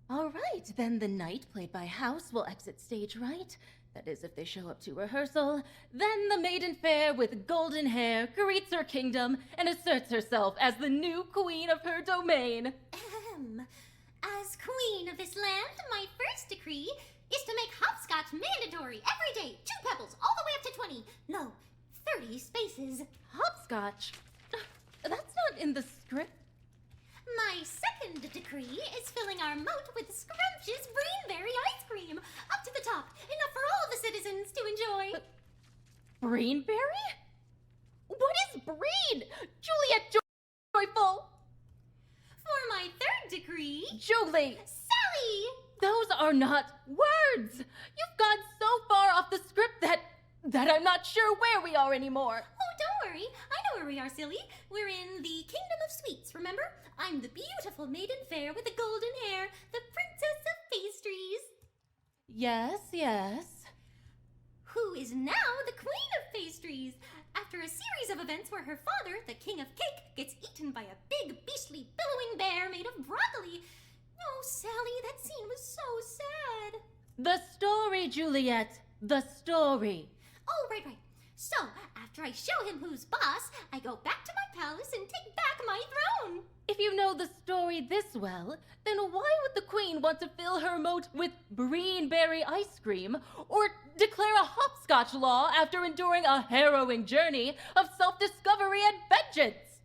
All right, then the knight played by House will exit stage right. That is, if they show up to rehearsal. Then the maiden fair with golden hair greets her kingdom and asserts herself as the new queen of her domain. As queen of this land, my first decree is to make hopscotch mandatory every day. 2 pebbles, all the way up to 20. No, 30 spaces. Hopscotch? That's not in the script. My second decree is filling our moat with scrumptious greenberry ice cream. Up to the top, enough for all the citizens to enjoy. Greenberry? What is Breen? Juliet Joyful! For my third decree... Julie! Sally! Those are not words! You've gone so far off the script that I'm not sure where we are anymore. Oh, don't worry. I know where we are, silly. We're in the Kingdom of Sweets, remember? I'm the beautiful maiden fair with the golden hair, the princess of pastries. Yes, yes. Who is now the queen of pastries. After a series of events where her father, the king of cake, gets eaten by a big, beastly, billowing bear made of broccoli. Oh, Sally, that scene was so sad. The story, Juliet. The story. Oh, right. So, after I show him who's boss, I go back to my palace and take back my throne. If you know the story this well, then why would the queen want to fill her moat with greenberry ice cream or declare a hopscotch law after enduring a harrowing journey of self-discovery and vengeance?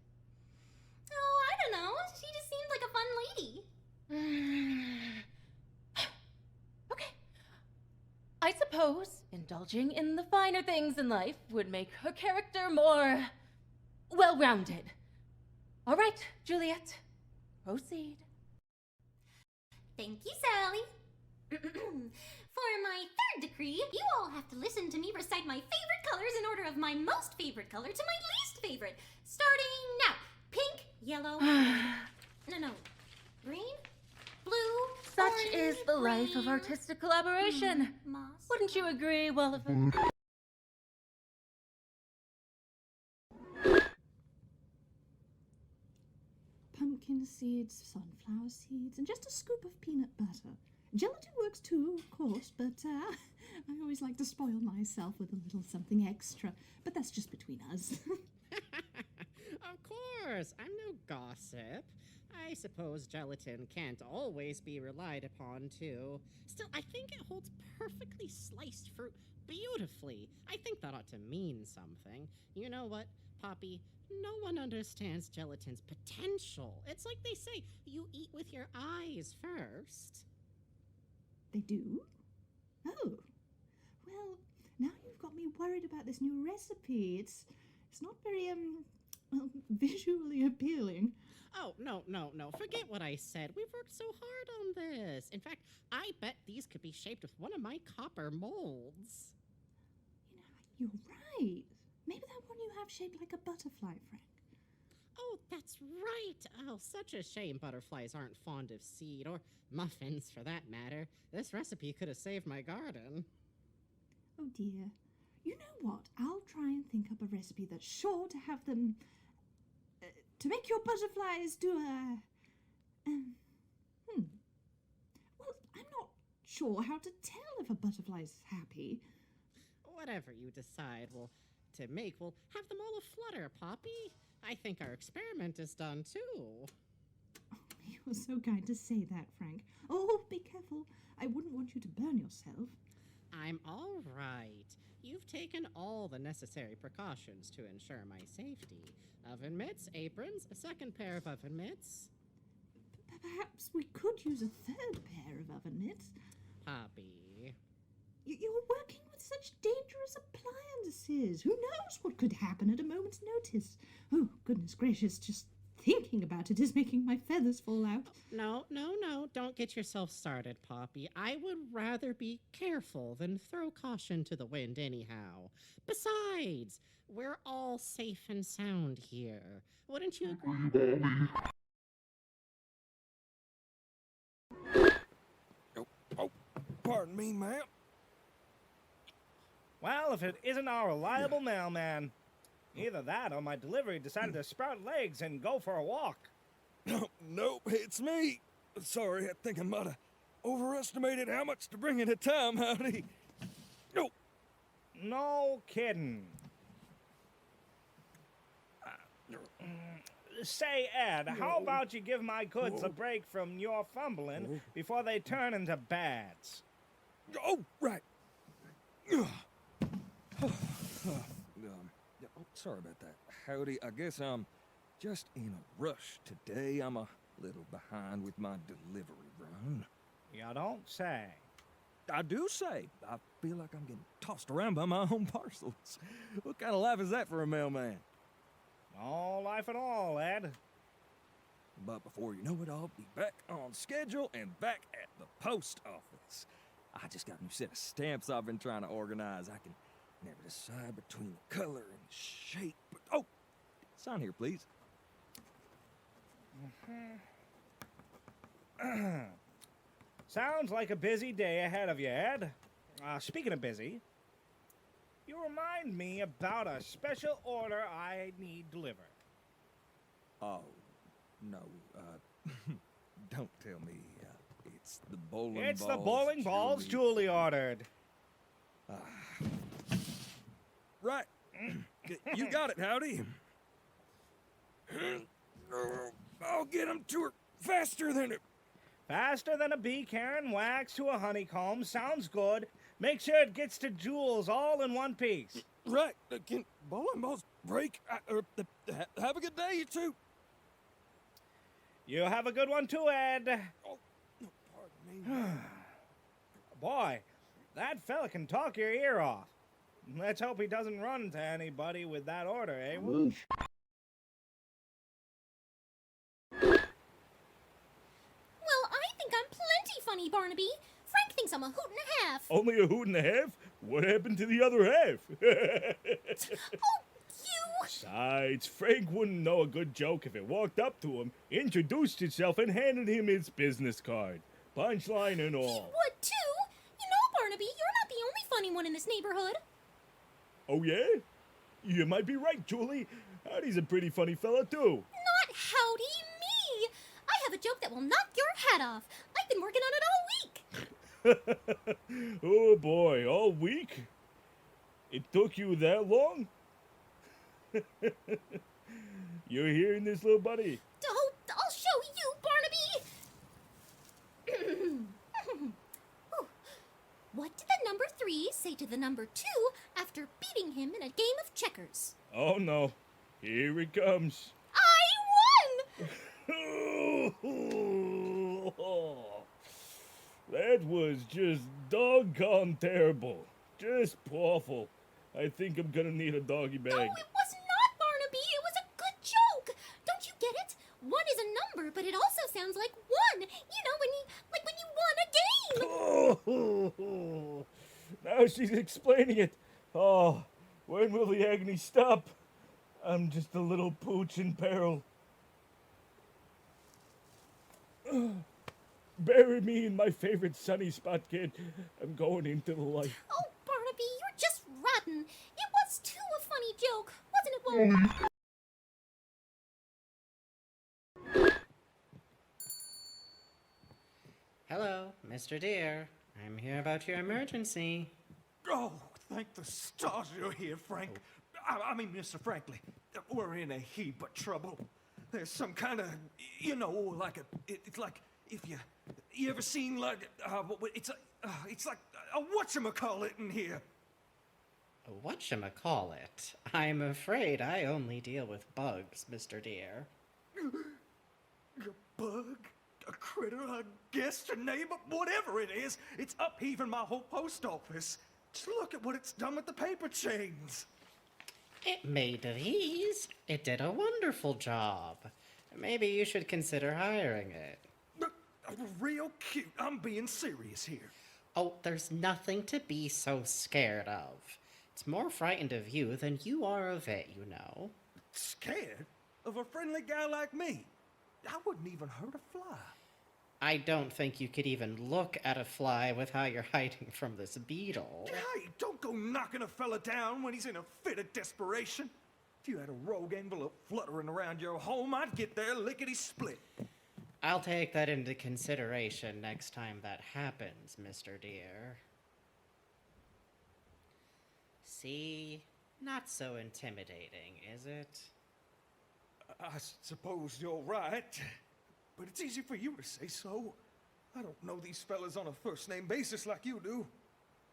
Oh, I don't know. She just seemed like a fun lady. Okay. I suppose indulging in the finer things in life would make her character more well-rounded. All right, Juliet, proceed. Thank you, Sally. For my third decree, you all have to listen to me recite my favorite colors in order of my most favorite color to my least favorite. Starting now. Pink, yellow, no, green, blue, Such orange, is the life of green, artistic collaboration. moss. Wouldn't you agree, well, Pumpkin seeds, sunflower seeds, and just a scoop of peanut butter. Gelatin works too, of course, but I always like to spoil myself with a little something extra. But that's just between us. Of course, I'm no gossip. I suppose gelatin can't always be relied upon, too. Still, I think it holds perfectly sliced fruit beautifully. I think that ought to mean something. You know what, Poppy? No one understands gelatin's potential. It's like they say, you eat with your eyes first. They do? Oh. Well, now you've got me worried about this new recipe. It's not very, well, visually appealing. Oh, no. Forget what I said. We've worked so hard on this. In fact, I bet these could be shaped with one of my copper molds. You know, you're right. Maybe that one you have shaped like a butterfly, Frank. Oh, that's right. Oh, such a shame butterflies aren't fond of seed, or muffins for that matter. This recipe could have saved my garden. Oh dear. You know what? I'll try and think up a recipe that's sure to have them... to make your butterflies do a... Well, I'm not sure how to tell if a butterfly's happy. Whatever you decide, we'll have them all aflutter, Poppy. I think our experiment is done, too. Oh, you're so kind to say that, Frank. Oh, be careful. I wouldn't want you to burn yourself. I'm all right. You've taken all the necessary precautions to ensure my safety. Oven mitts, aprons, a second pair of oven mitts. Perhaps we could use a third pair of oven mitts. Poppy. You're working with such dangerous appliances. Who knows what could happen at a moment's notice? Oh, goodness gracious, just thinking about it is making my feathers fall out. No. Don't get yourself started, Poppy. I would rather be careful than throw caution to the wind anyhow. Besides, we're all safe and sound here. Wouldn't you agree? Oh, pardon me, ma'am. Well, if it isn't our reliable mailman. Either that or my delivery decided to sprout legs and go for a walk. Nope, it's me. Sorry, I think I might have overestimated how much to bring at a time, howdy. No. No kidding. Say, Ed, how about you give my goods a break from your fumbling before they turn into bads? Oh, right. Sorry about that. Howdy, I guess I'm just in a rush today. I'm a little behind with my delivery run. You don't say. I do say, I feel like I'm getting tossed around by my own parcels. What kind of life is that for a mailman? No life at all, Ed. But before you know it, I'll be back on schedule and back at the post office. I just got a new set of stamps I've been trying to organize. I can never decide between the color and shape. But, oh, sign here, please. Sounds like a busy day ahead of you, Ed. Speaking of busy, you remind me about a special order I need delivered. Oh, no, don't tell me, it's the bowling balls. It's the bowling balls Julie ordered. Right. You got it, howdy. I'll get them to her faster than it. Faster than a bee carrying wax to a honeycomb. Sounds good. Make sure it gets to Jules all in one piece. Right. Can bowling balls break? Have a good day, you two. You have a good one too, Ed. Oh, no, pardon me. Boy, that fella can talk your ear off. Let's hope he doesn't run into anybody with that order, eh? Well, I think I'm plenty funny, Barnaby. Frank thinks I'm a hoot and a half. Only a hoot and a half? What happened to the other half? Oh, you! Besides, Frank wouldn't know a good joke if it walked up to him, introduced itself, and handed him its business card. Punchline and He all. would too. You know, Barnaby, you're not the only funny one in this neighborhood. Oh, yeah? You might be right, Julie. Howdy's a pretty funny fella, too. Not howdy me! I have a joke that will knock your hat off. I've been working on it all week. Oh, boy, all week? It took you that long? You're hearing this, little buddy? Oh, I'll show you, Barnaby. Ooh. What did the number 3 say to the number 2 after beating him in a game of checkers? Oh, no. Here it comes. I won! That was just doggone terrible. Just awful. I think I'm gonna need a doggy bag. No, it was not, Barnaby. It was a good joke. Don't you get it? 1 is a number, but it also sounds like 1. You know, when you won a game. Oh, now she's explaining it. Oh, when will the agony stop? I'm just a little pooch in peril. Bury me in my favorite sunny spot, kid. I'm going into the light. Oh, Barnaby, you're just rotten. It was too a funny joke, wasn't it, Wally? Hello, Mr. Deer. I'm here about your emergency. Oh, thank the stars you're here, Frank. I mean, Mr. Franklin, we're in a heap of trouble. There's some kind of, you know, like it's like if you ever seen like, it's like a whatchamacallit in here. Whatchamacallit? I'm afraid I only deal with bugs, Mr. Deer. A bug, a critter, a guest, a neighbor, whatever it is, it's upheaving my whole post office. Just look at what it's done with the paper chains. It made these. It did a wonderful job. Maybe you should consider hiring it. Real cute. I'm being serious here. Oh, there's nothing to be so scared of. It's more frightened of you than you are of it, you know. Scared of a friendly guy like me? I wouldn't even hurt a fly. I don't think you could even look at a fly with how you're hiding from this beetle. Hey, don't go knocking a fella down when he's in a fit of desperation. If you had a rogue envelope fluttering around your home, I'd get there lickety-split. I'll take that into consideration next time that happens, Mr. Deer. See? Not so intimidating, is it? I suppose you're right, but it's easy for you to say so. I don't know these fellas on a first-name basis like you do.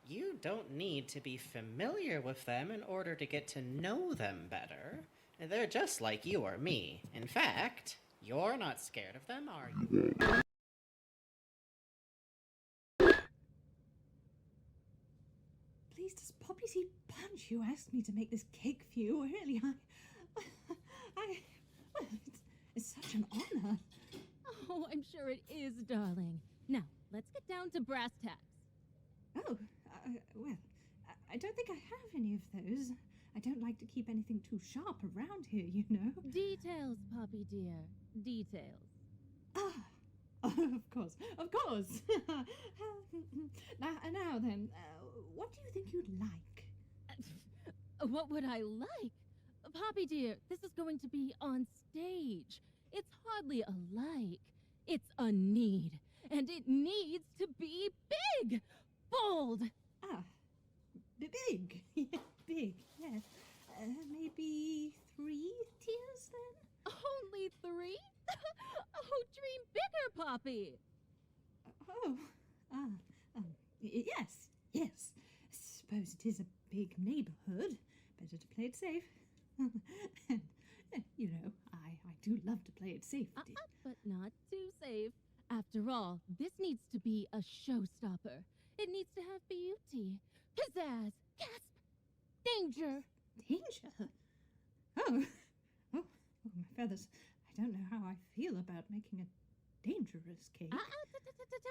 You don't need to be familiar with them in order to get to know them better. They're just like you or me. In fact, you're not scared of them, are you? Please, does Poppy Seed Punch you asked me to make this cake for you? Really, well, it's such an honor. Oh, I'm sure it is, darling. Now, let's get down to brass tacks. Oh, well, I don't think I have any of those. I don't like to keep anything too sharp around here, you know. Details, Poppy dear. Details. Ah, of course, of course. now then, what do you think you'd like? What would I like? Poppy dear, this is going to be on stage. It's hardly a like. It's a need. And it needs to be big. Bold. Ah, big. Big, yes. Maybe 3 tiers then? Only 3? Oh, dream bigger, Poppy. Yes. Suppose it is a big neighborhood. Better to play it safe. And, you know, I do love to play it safe, dear. But not too safe. After all, this needs to be a showstopper. It needs to have beauty, pizzazz, gasp, danger. Danger? Oh, my feathers. I don't know how I feel about making a dangerous cake.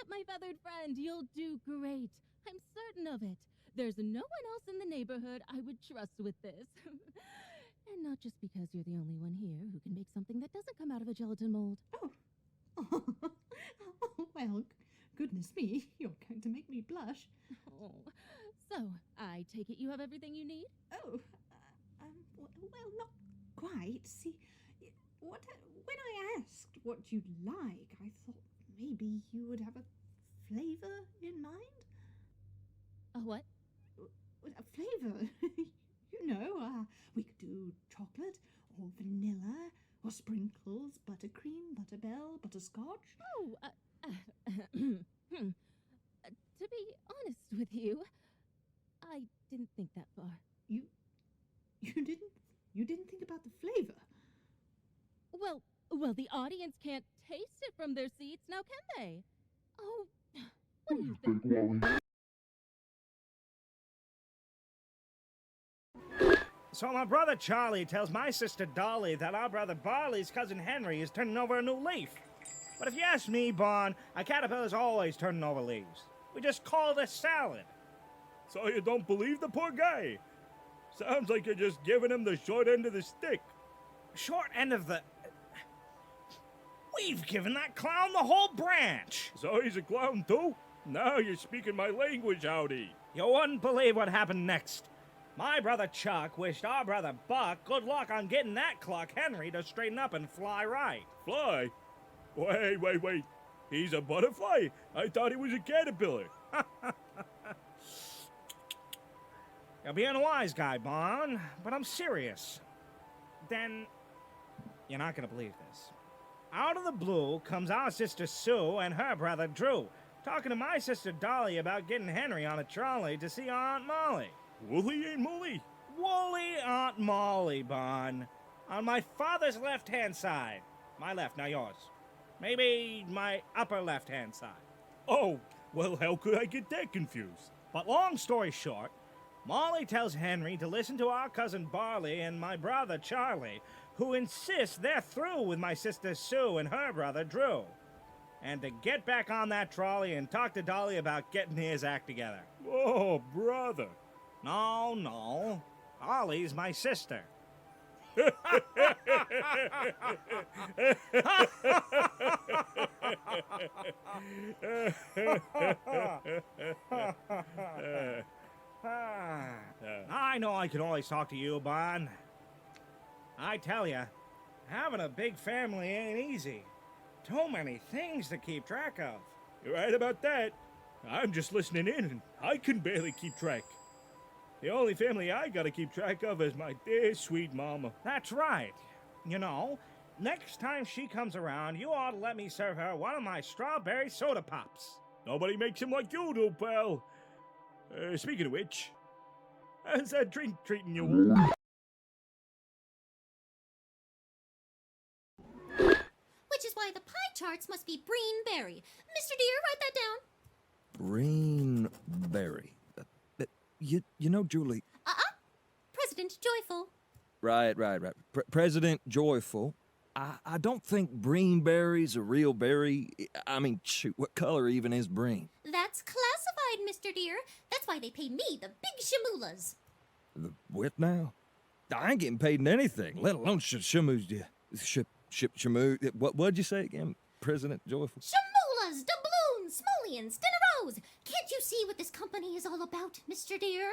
My feathered friend, you'll do great. I'm certain of it. There's no one else in the neighborhood I would trust with this. And not just because you're the only one here who can make something that doesn't come out of a gelatin mold. Oh, well, goodness me, you're going to make me blush. Oh, so I take it you have everything you need? Oh, well, not quite. See, when I asked what you'd like, I thought maybe you would have a flavor in mind. A what? A flavor. You know, we could do chocolate or vanilla or sprinkles, buttercream, butterbell, butterscotch. Oh, to be honest with you, I didn't think that far. You didn't think about the flavor. Well, the audience can't taste it from their seats, now can they? Oh, what do you think? So my brother Charlie tells my sister Dolly that our brother Barley's cousin Henry is turning over a new leaf. But if you ask me, Bon, a caterpillar's always turning over leaves. We just call it a salad. So you don't believe the poor guy? Sounds like you're just giving him the short end of the stick. Short end of the... We've given that clown the whole branch. So he's a clown too? Now you're speaking my language, Howdy. You wouldn't believe what happened next. My brother Chuck wished our brother Buck good luck on getting that clock Henry to straighten up and fly right. Fly? Wait. He's a butterfly? I thought he was a caterpillar. You're being a wise guy, Bon, but I'm serious. Then, you're not gonna believe this. Out of the blue comes our sister Sue and her brother Drew, talking to my sister Dolly about getting Henry on a trolley to see Aunt Molly. Woolly ain't Molly. Woolly Aunt Molly, Bon. On my father's left-hand side. My left, now yours. Maybe my upper left-hand side. Oh, well, how could I get that confused? But long story short, Molly tells Henry to listen to our cousin Barley and my brother Charlie, who insist they're through with my sister Sue and her brother Drew. And to get back on that trolley and talk to Dolly about getting his act together. Oh, brother. No. Dolly's my sister. I know I can always talk to you, Bon. I tell you, having a big family ain't easy. Too many things to keep track of. You're right about that. I'm just listening in, and I can barely keep track. The only family I gotta keep track of is my dear sweet mama. That's right. You know, next time she comes around, you ought to let me serve her one of my strawberry soda pops. Nobody makes him like you do, pal. Speaking of which, how's that drink treating you? Which is why the pie charts must be Breen Berry. Mr. Deer, write that down. Green berry. You know, Julie. President Joyful. Right. President Joyful. I don't think breen berry's a real berry. I mean, shoot, what color even is breen? That's classified, Mr. Deer. That's why they pay me the big shamulas. The what now? I ain't getting paid in anything, let alone shamoo. What'd you say again, President Joyful? Shamulas, doubloons, smolians, dinneros. Can't you see what this company is all about, Mr. Deer?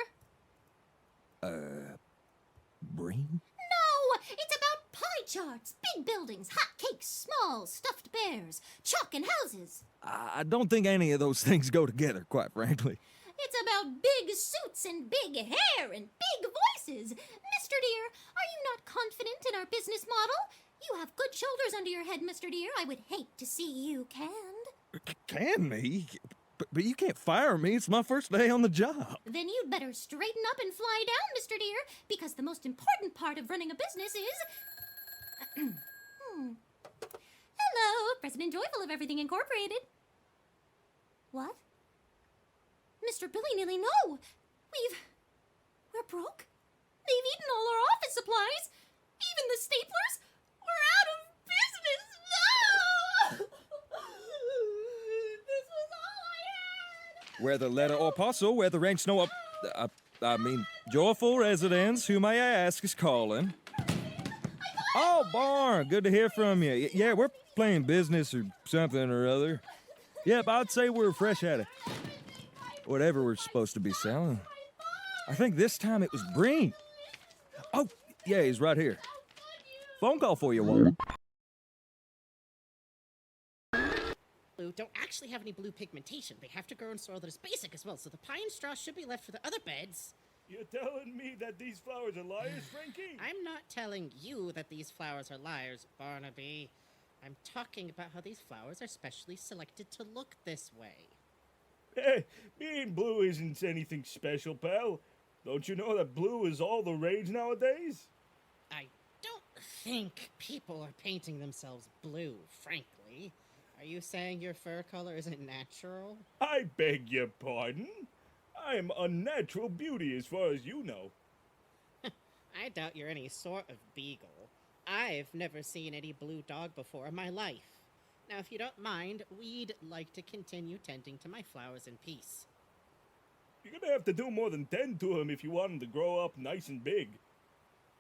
Breen? No, it's about pie charts, big buildings, hot cakes, small stuffed bears, chalk and houses. I don't think any of those things go together, quite frankly. It's about big suits and big hair and big voices. Mr. Deer, are you not confident in our business model? You have good shoulders under your head, Mr. Deer. I would hate to see you canned. Can me? But you can't fire me. It's my first day on the job. Then you'd better straighten up and fly down, Mr. Deer, because the most important part of running a business is... Hello, President Joyful of Everything Incorporated. What? Mr. Billy Nilly, no! We're broke. They've eaten all our office supplies. Even the staplers. We're out of business. No! This was all I had. Whether letter or parcel, where the rank snow up... joyful residents, who may I ask is calling. Oh, Barn, good to hear from you. Yeah, we're playing business or something or other. Yep, I'd say we're fresh at it. Whatever we're supposed to be selling. I think this time it was Breen. Oh, yeah, he's right here. Phone call for you, Walter. Blue don't actually have any blue pigmentation. They have to grow in soil that is basic as well, so the pine straw should be left for the other beds. You're telling me that these flowers are liars, Frankie? I'm not telling you that these flowers are liars, Barnaby. I'm talking about how these flowers are specially selected to look this way. Being blue isn't anything special, pal. Don't you know that blue is all the rage nowadays? I don't think people are painting themselves blue, frankly. Are you saying your fur color isn't natural? I beg your pardon? I am unnatural beauty as far as you know. I doubt you're any sort of beagle. I've never seen any blue dog before in my life. Now, if you don't mind, we'd like to continue tending to my flowers in peace. You're gonna have to do more than tend to them if you want them to grow up nice and big.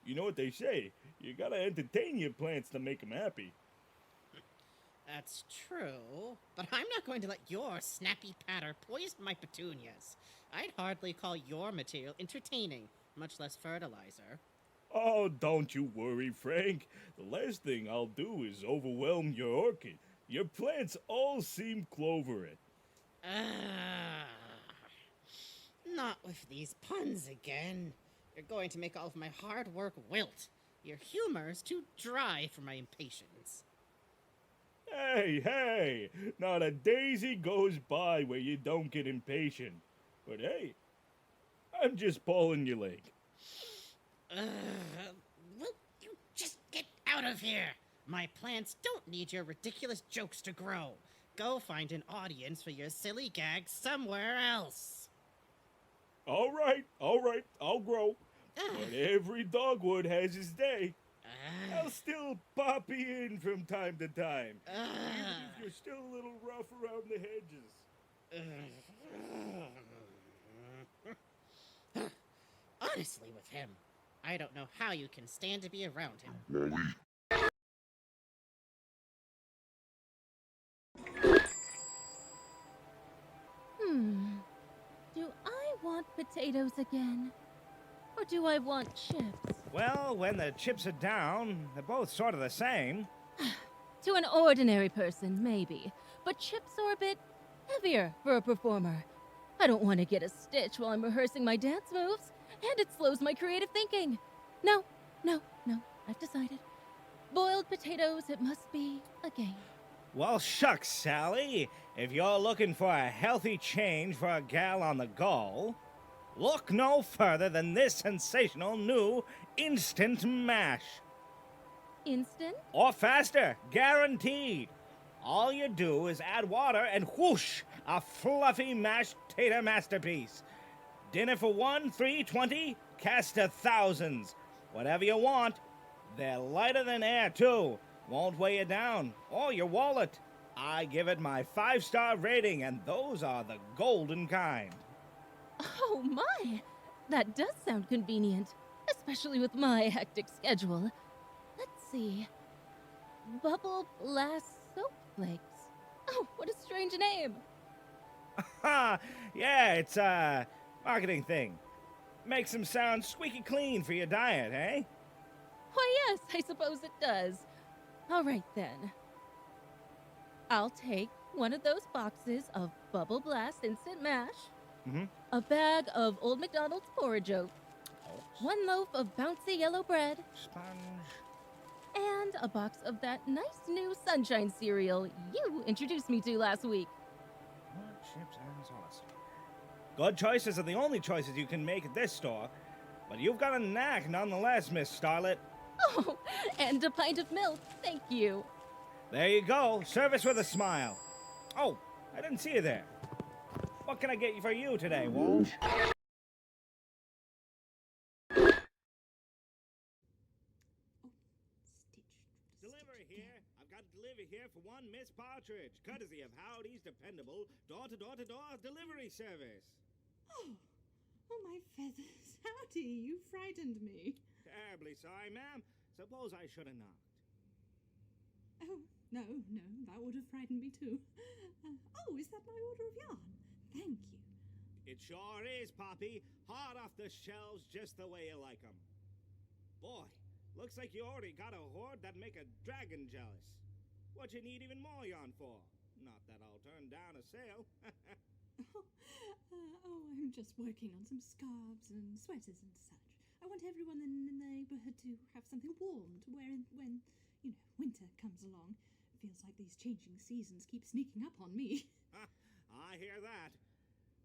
You know what they say, you gotta entertain your plants to make them happy. That's true, but I'm not going to let your snappy patter poison my petunias. I'd hardly call your material entertaining, much less fertilizer. Oh, don't you worry, Frank. The last thing I'll do is overwhelm your orchid. Your plants all seem clovered. Not with these puns again. You're going to make all of my hard work wilt. Your humor's too dry for my impatience. Hey, not a daisy goes by where you don't get impatient. But hey, I'm just pulling your leg. Will you just get out of here? My plants don't need your ridiculous jokes to grow. Go find an audience for your silly gags somewhere else. All right, I'll grow. But every dogwood has his day. I'll still pop in from time to time. Even if you're still a little rough around the hedges. Honestly, with him, I don't know how you can stand to be around him. Do I want potatoes again? Or do I want chips? Well, when the chips are down, they're both sort of the same. To an ordinary person, maybe. But chips are a bit heavier for a performer. I don't want to get a stitch while I'm rehearsing my dance moves, and it slows my creative thinking. No, I've decided. Boiled potatoes, it must be a game. Well, shucks, Sally. If you're looking for a healthy change for a gal on the go, look no further than this sensational new instant mash. Instant? Or faster, guaranteed. All you do is add water and whoosh, a fluffy mashed tater masterpiece. Dinner for one, 3.20, cast to thousands. Whatever you want. They're lighter than air, too. Won't weigh you down, or your wallet. I give it my 5-star rating, and those are the golden kind. Oh my! That does sound convenient, especially with my hectic schedule. Let's see. Bubble Blast Soap Flakes. Oh, what a strange name. Ha! Yeah, it's a marketing thing. Makes them sound squeaky clean for your diet, eh? Why, yes, I suppose it does. All right, then. I'll take one of those boxes of Bubble Blast Instant Mash, a bag of Old McDonald's porridge oat, one loaf of bouncy yellow bread, Sponge. and a box of that nice new sunshine cereal you introduced me to last week. More chips and sauce. Good choices are the only choices you can make at this store, but you've got a knack nonetheless, Miss Starlet. Oh, and a pint of milk, thank you. There you go. Service with a smile. Oh, I didn't see you there. What can I get for you today, Walsh? Delivery here. I've got delivery here for one Miss Partridge, courtesy of Howdy's dependable door-to-door-to-door delivery service. Oh, my feathers. Howdy, you frightened me. Terribly sorry, ma'am. Suppose I should have knocked. Oh, no, that would have frightened me too. Is that my order of yarn? Thank you. It sure is, Poppy. Hot off the shelves just the way you like 'em. Boy, looks like you already got a hoard that'd make a dragon jealous. What you need even more yarn for? Not that I'll turn down a sale. I'm just working on some scarves and sweaters and such. I want everyone in the neighborhood to have something warm to wear when, winter comes along. It feels like these changing seasons keep sneaking up on me. I hear that.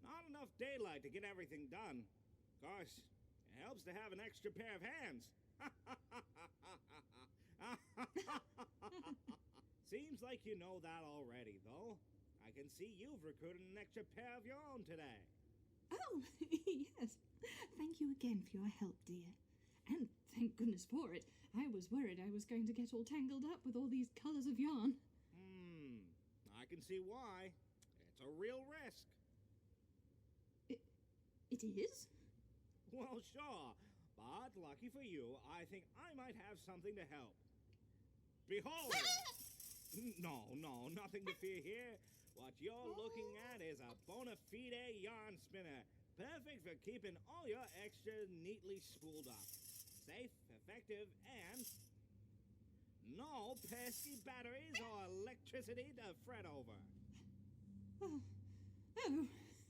Not enough daylight to get everything done. Of course, it helps to have an extra pair of hands. Seems like you know that already, though. I can see you've recruited an extra pair of your own today. Oh, yes. Thank you again for your help, dear. And thank goodness for it. I was worried I was going to get all tangled up with all these colors of yarn. I can see why. It's a real risk. It is? Well, sure. But lucky for you, I think I might have something to help. Behold! No, nothing to fear here. What you're looking at is a bona fide yarn spinner. Perfect for keeping all your extras neatly spooled up. Safe, effective, and no pesky batteries or electricity to fret over. Oh,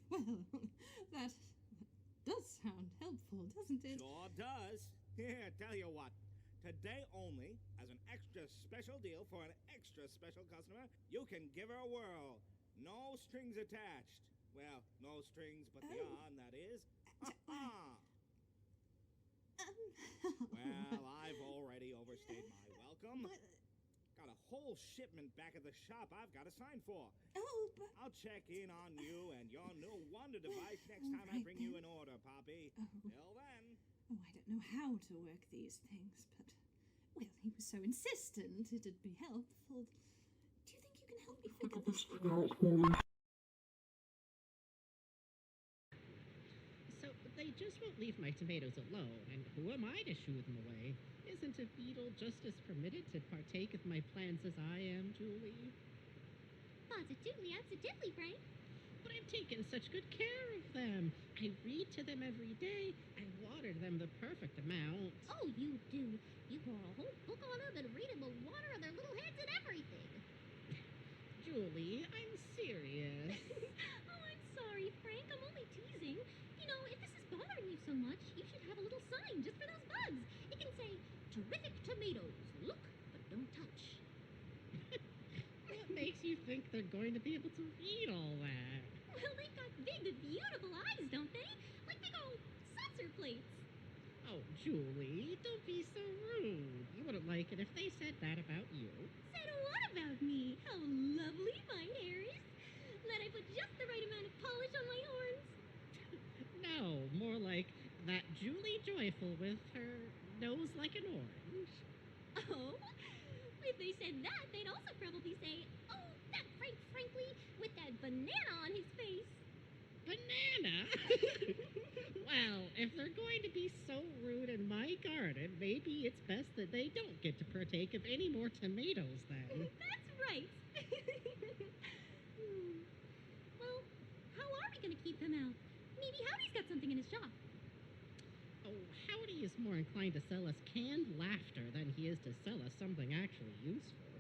well, that does sound helpful, doesn't it? Sure does. Here, tell you what. Today only, as an extra special deal for an extra special customer, you can give her a whirl. No strings attached. Well, no strings but the yarn, that is. Well, I've already overstayed my welcome. Got a whole shipment back at the shop I've got to sign for. But... I'll check in on you and your new wonder device next time I bring you an order, Poppy. Till then. I don't know how to work these things, but... Well, he was so insistent it'd be helpful. Do you think you can help me figure this out? So, they just won't leave my tomatoes alone, and who am I to shoo them away? Isn't a beetle just as permitted to partake of my plans as I am, Julie? Positively, absolutely, Frank. But I've taken such good care of them. I read to them every day. I water them the perfect amount. Oh, you do. You pour a whole book on them and read them with water on their little heads and everything. Julie, I'm serious. Oh, I'm sorry, Frank. I'm only teasing. You know, if this is bothering you so much, you should have a little sign just for those bugs. It can say, "Terrific tomatoes. Look, but don't touch." What makes you think they're going to be able to read all that? Well, they've got big, beautiful eyes, don't they? Like big old saucer plates. Oh, Julie, don't be so rude. You wouldn't like it if they said that about you. Said what about me? How lovely my hair is. That I put just the right amount of polish on my horns. No, more like that Julie Joyful with her nose like an orange. Oh? If they said that, they'd also probably say, "Oh, that Frank Frankly with that banana on his face." Banana? Well, if they're going to be so rude in my garden, maybe it's best that they don't get to partake of any more tomatoes then. That's right. Well, how are we going to keep them out? Maybe Howdy's got something in his shop. Oh, Howdy is more inclined to sell us canned laughter than he is to sell us something actually useful.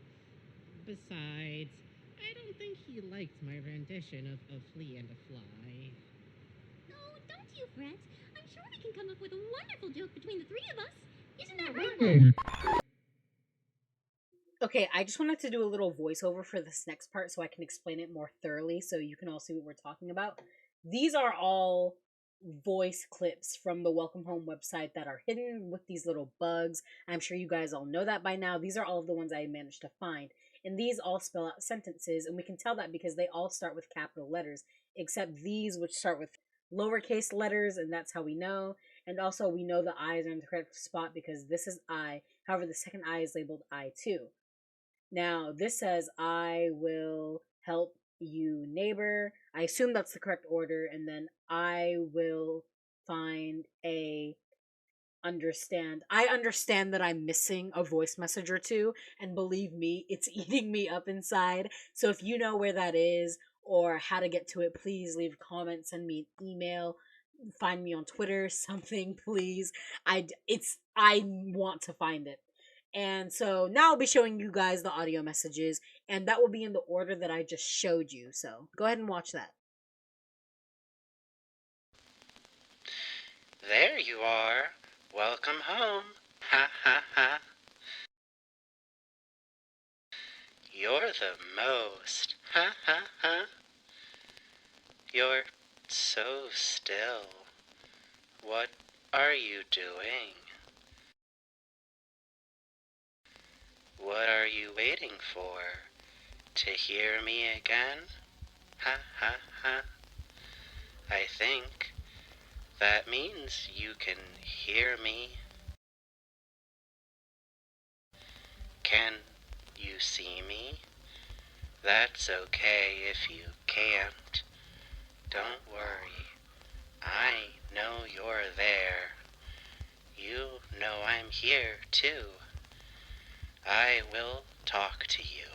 Besides, I don't think he liked my rendition of Flea and a Fly. Oh, don't you fret. I'm sure we can come up with a wonderful joke between the three of us. Isn't that right? Okay, I just wanted to do a little voiceover for this next part so I can explain it more thoroughly so you can all see what we're talking about. These are all voice clips from the Welcome Home website that are hidden with these little bugs. I'm sure you guys all know that by now. These are all of the ones I managed to find. And these all spell out sentences, and we can tell that because they all start with capital letters, except these, which start with lowercase letters, and that's how we know. And also, we know the I's are in the correct spot because this is I. However, the second I is labeled I too. Now, this says, "I will help you, neighbor." I assume that's the correct order, and then "I will find a understand." I understand that I'm missing a voice message or two, and believe me, it's eating me up inside. So if you know where that is or how to get to it, please leave a comment, send me an email, find me on Twitter, something, please. I want to find it. And so now I'll be showing you guys the audio messages, and that will be in the order that I just showed you. So go ahead and watch that. There you are. Welcome home. Ha ha ha. You're the most. Ha ha ha. You're so still. What are you doing? What are you waiting for? To hear me again? Ha ha ha. I think that means you can hear me. Can you see me? That's okay if you can't. Don't worry. I know you're there. You know I'm here too. I will talk to you.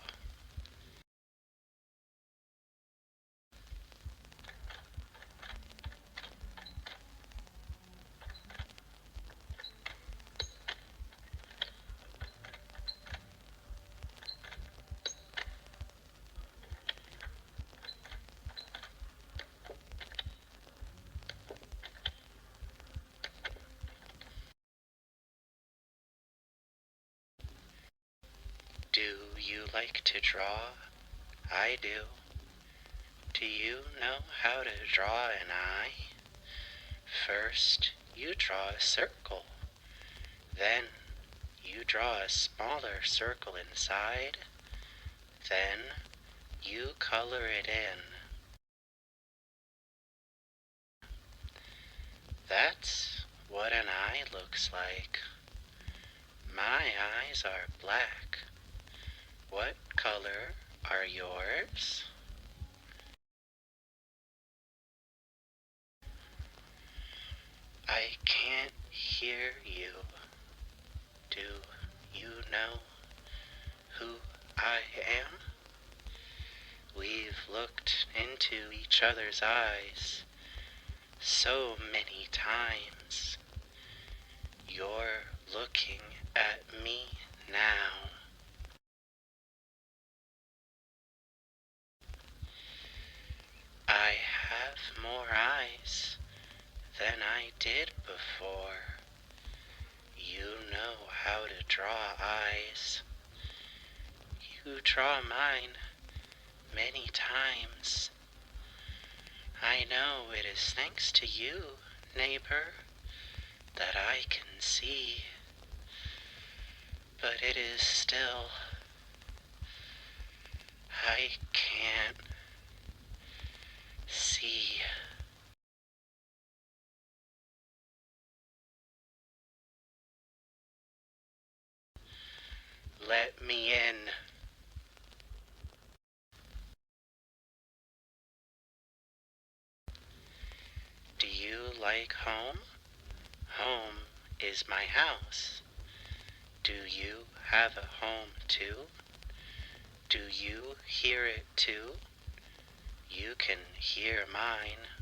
Do you like to draw? I do. Do you know how to draw an eye? First, you draw a circle. Then, you draw a smaller circle inside. Then, you color it in. That's what an eye looks like. My eyes are black. What color are yours? I can't hear you. Do you know who I am? We've looked into each other's eyes so many times. You're looking at me now. draw eyes. You draw mine many times. I know it is thanks to you, neighbor, that I can see. But it is still, I can't see. Let me in. Do you like home? Home is my house. Do you have a home too? Do you hear it too? You can hear mine.